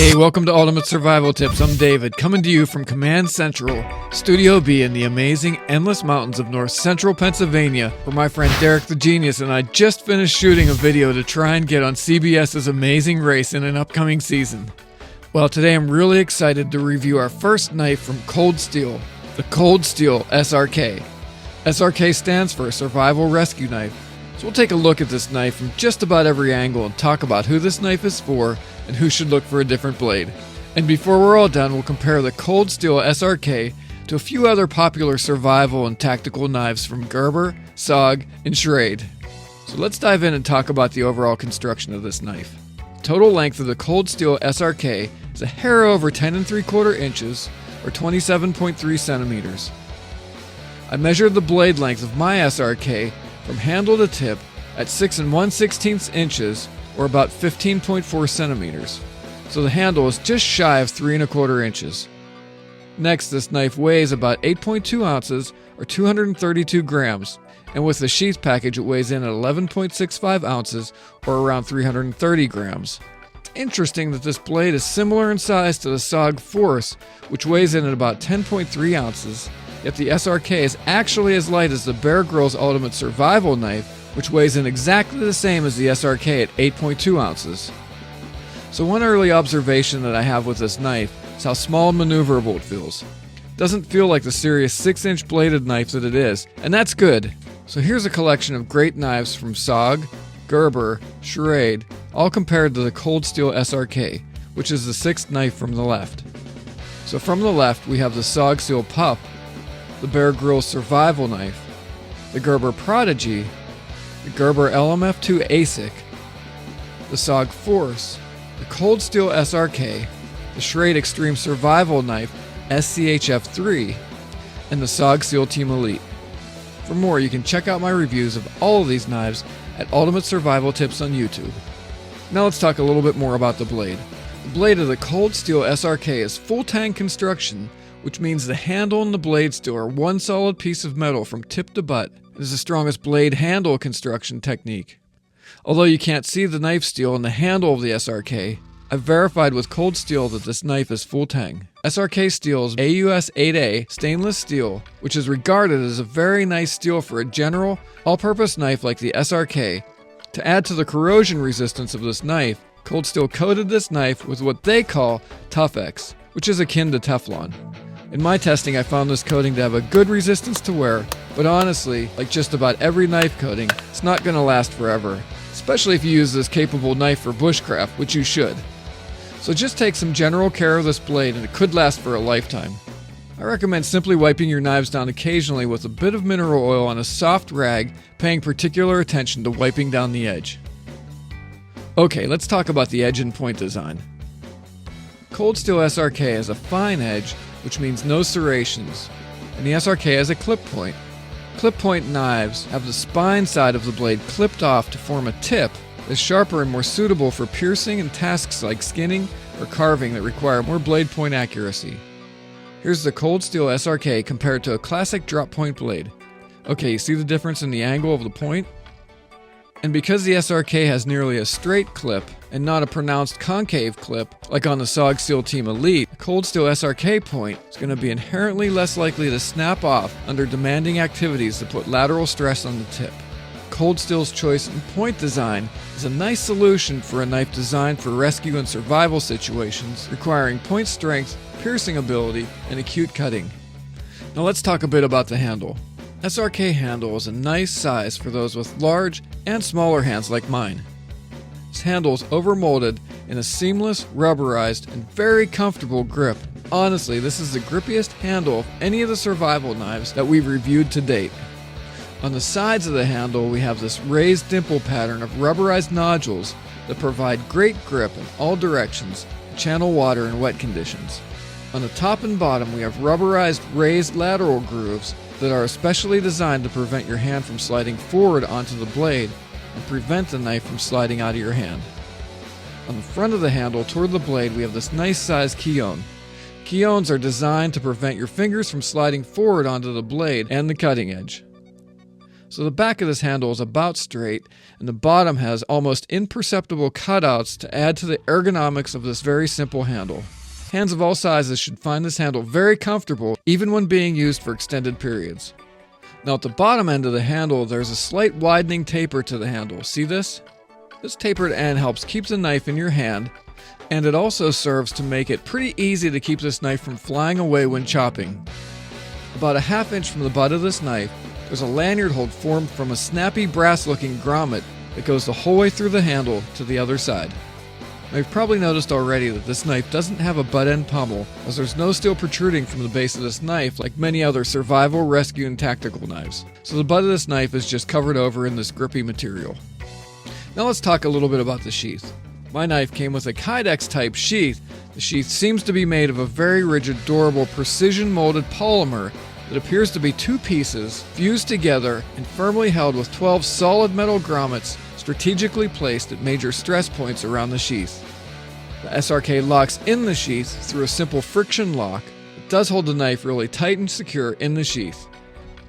Hey, welcome to Ultimate Survival Tips. I'm David, coming to you from Command Central, Studio B in the amazing Endless Mountains of North Central Pennsylvania, where my friend Derek the Genius and I just finished shooting a video to try and get on CBS's Amazing Race in an upcoming season. Well, today I'm really excited to review our first knife from Cold Steel, the Cold Steel SRK. SRK stands for Survival Rescue Knife. So we'll take a look at this knife from just about every angle and talk about who this knife is for and who should look for a different blade. And before we're all done, we'll compare the Cold Steel SRK to a few other popular survival and tactical knives from Gerber, SOG, and Schrade. So let's dive in and talk about the overall construction of this knife. The total length of the Cold Steel SRK is a hair over 10 3/4 inches or 27.3 centimeters. I measured the blade length of my SRK from handle to tip at 6 1/16 inches or about 15.4 centimeters. So the handle is just shy of 3 1/4 inches. Next, this knife weighs about 8.2 ounces or 232 grams, and with the sheath package it weighs in at 11.65 ounces or around 330 grams. Interesting that this blade is similar in size to the SOG Force, which weighs in at about 10.3 ounces, yet the SRK is actually as light as the Grylls Ultimate Survival Knife, which weighs in exactly the same as the SRK at 8.2 ounces. So one early observation that I have with this knife is how small and maneuverable it feels. It doesn't feel like the serious 6-inch bladed knife that it is, and that's good. So here's a collection of great knives from SOG, Gerber, Schrade, all compared to the Cold Steel SRK, which is the sixth knife from the left. So from the left we have the SOG Seal Pup, the Grylls Survival Knife, the Gerber Prodigy, the Gerber LMF2 ASIC, the SOG Force, the Cold Steel SRK, the Schrade Extreme Survival Knife SCHF3, and the SOG Seal Team Elite. For more, you can check out my reviews of all of these knives at Ultimate Survival Tips on YouTube. Now let's talk a little bit more about the blade. The blade of the Cold Steel SRK is full tang construction, which means the handle and the blade steel are one solid piece of metal from tip to butt. It is the strongest blade handle construction technique. Although you can't see the knife steel in the handle of the SRK, I've verified with Cold Steel that this knife is full tang. SRK steel is AUS 8A stainless steel, which is regarded as a very nice steel for a general, all-purpose knife like the SRK. To add to the corrosion resistance of this knife, Cold Steel coated this knife with what they call Tough-X, which is akin to Teflon. In my testing, I found this coating to have a good resistance to wear, but honestly, like just about every knife coating, it's not going to last forever, especially if you use this capable knife for bushcraft, which you should. So just take some general care of this blade and it could last for a lifetime. I recommend simply wiping your knives down occasionally with a bit of mineral oil on a soft rag, paying particular attention to wiping down the edge. Okay, let's talk about the edge and point design. Cold Steel SRK has a fine edge, which means no serrations, and the SRK has a clip point. Clip point knives have the spine side of the blade clipped off to form a tip that is sharper and more suitable for piercing and tasks like skinning or carving that require more blade point accuracy. Here's the Cold Steel SRK compared to a classic drop point blade. Okay, you see the difference in the angle of the point? And because the SRK has nearly a straight clip and not a pronounced concave clip like on the SOG Seal Team Elite, the Cold Steel SRK point is going to be inherently less likely to snap off under demanding activities that put lateral stress on the tip. Cold Steel's choice in point design is a nice solution for a knife designed for rescue and survival situations requiring point strength, piercing ability, and acute cutting. Now let's talk a bit about the handle. SRK handle is a nice size for those with large and smaller hands like mine. This handle is overmolded in a seamless, rubberized, and very comfortable grip. Honestly, this is the grippiest handle of any of the survival knives that we've reviewed to date. On the sides of the handle, we have this raised dimple pattern of rubberized nodules that provide great grip in all directions to channel water in wet conditions. On the top and bottom, we have rubberized raised lateral grooves that are especially designed to prevent your hand from sliding forward onto the blade and prevent the knife from sliding out of your hand. On the front of the handle, toward the blade, we have this nice sized keyon. Keyons are designed to prevent your fingers from sliding forward onto the blade and the cutting edge. So the back of this handle is about straight, and the bottom has almost imperceptible cutouts to add to the ergonomics of this very simple handle. Hands of all sizes should find this handle very comfortable, even when being used for extended periods. Now at the bottom end of the handle, there's a slight widening taper to the handle. See this? This tapered end helps keep the knife in your hand, and it also serves to make it pretty easy to keep this knife from flying away when chopping. About a ½ inch from the butt of this knife, there's a lanyard hold formed from a snappy brass-looking grommet that goes the whole way through the handle to the other side. Now you've probably noticed already that this knife doesn't have a butt-end pommel, as there's no steel protruding from the base of this knife like many other survival, rescue, and tactical knives. So the butt of this knife is just covered over in this grippy material. Now let's talk a little bit about the sheath. My knife came with a Kydex type sheath. The sheath seems to be made of a very rigid, durable, precision-molded polymer that appears to be two pieces fused together and firmly held with 12 solid metal grommets strategically placed at major stress points around the sheath. The SRK locks in the sheath through a simple friction lock. It does hold the knife really tight and secure in the sheath.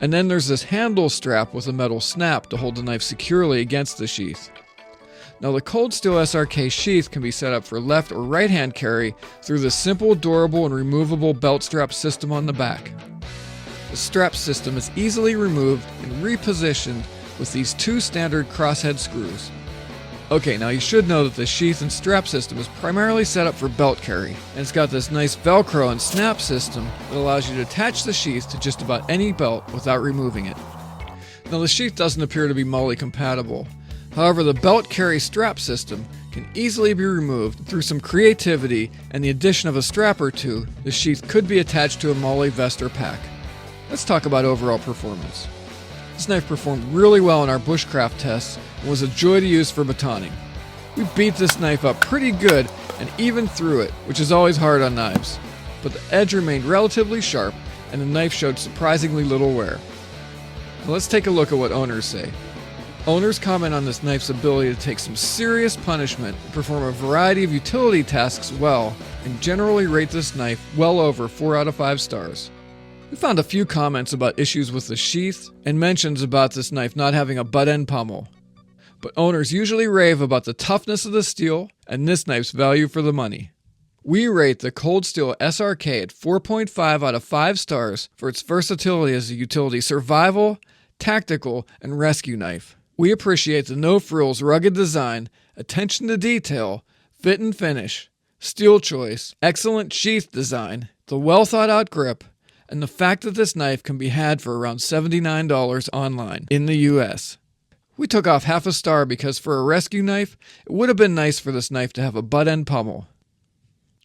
And then there's this handle strap with a metal snap to hold the knife securely against the sheath. Now the cold steel SRK sheath can be set up for left or right hand carry through the simple, durable, and removable belt strap system on the back. The strap system is easily removed and repositioned with these two standard crosshead screws. Okay, now you should know that the sheath and strap system is primarily set up for belt carry, and it's got this nice Velcro and snap system that allows you to attach the sheath to just about any belt without removing it. Now the sheath doesn't appear to be MOLLE compatible. However, the belt carry strap system can easily be removed through some creativity and the addition of a strap or two. The sheath could be attached to a MOLLE vest or pack. Let's talk about overall performance. This knife performed really well in our bushcraft tests and was a joy to use for batoning. We beat this knife up pretty good and even through it, which is always hard on knives. But the edge remained relatively sharp and the knife showed surprisingly little wear. Now let's take a look at what owners say. Owners comment on this knife's ability to take some serious punishment and perform a variety of utility tasks well, and generally rate this knife well over 4 out of 5 stars. We found a few comments about issues with the sheath and mentions about this knife not having a butt-end pommel. But owners usually rave about the toughness of the steel and this knife's value for the money. We rate the cold steel SRK at 4.5 out of 5 stars for its versatility as a utility survival, tactical, and rescue knife. We appreciate the no-frills rugged design, attention to detail, fit and finish, steel choice, excellent sheath design, the well-thought-out grip, and the fact that this knife can be had for around $79 online in the US. We took off half a star because for a rescue knife, it would have been nice for this knife to have a butt-end pommel.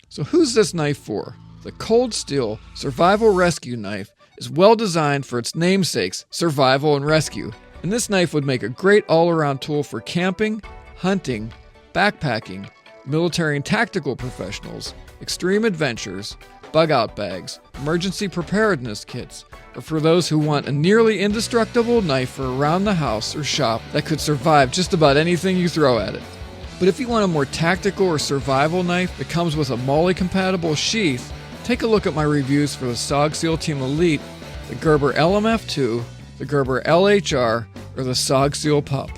So who's this knife for? The cold steel survival rescue knife is well designed for its namesakes, survival and rescue. And this knife would make a great all-around tool for camping, hunting, backpacking, military and tactical professionals, extreme adventures, bug-out bags, emergency preparedness kits, or for those who want a nearly indestructible knife for around the house or shop that could survive just about anything you throw at it. But if you want a more tactical or survival knife that comes with a MOLLE-compatible sheath, take a look at my reviews for the SOG Seal Team Elite, the Gerber LMF2, the Gerber LHR, or the SOG Seal Pup.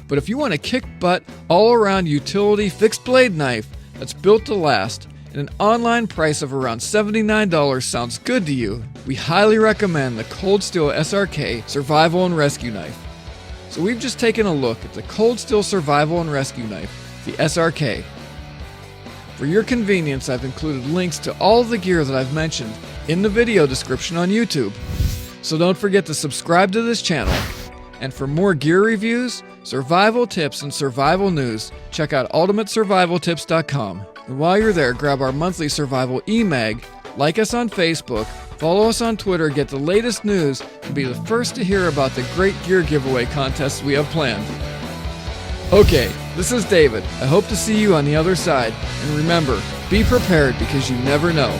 But if you want a kick-butt, all-around utility fixed-blade knife that's built to last, and an online price of around $79 sounds good to you, we highly recommend the Cold Steel SRK Survival and Rescue Knife. So we've just taken a look at the Cold Steel Survival and Rescue Knife, the SRK. For your convenience, I've included links to all of the gear that I've mentioned in the video description on YouTube. So don't forget to subscribe to this channel. And for more gear reviews, survival tips, and survival news, check out ultimatesurvivaltips.com. And while you're there, grab our monthly survival e-mag, like us on Facebook, follow us on Twitter, get the latest news, and be the first to hear about the great gear giveaway contests we have planned. Okay, this is David. I hope to see you on the other side. And remember, be prepared because you never know.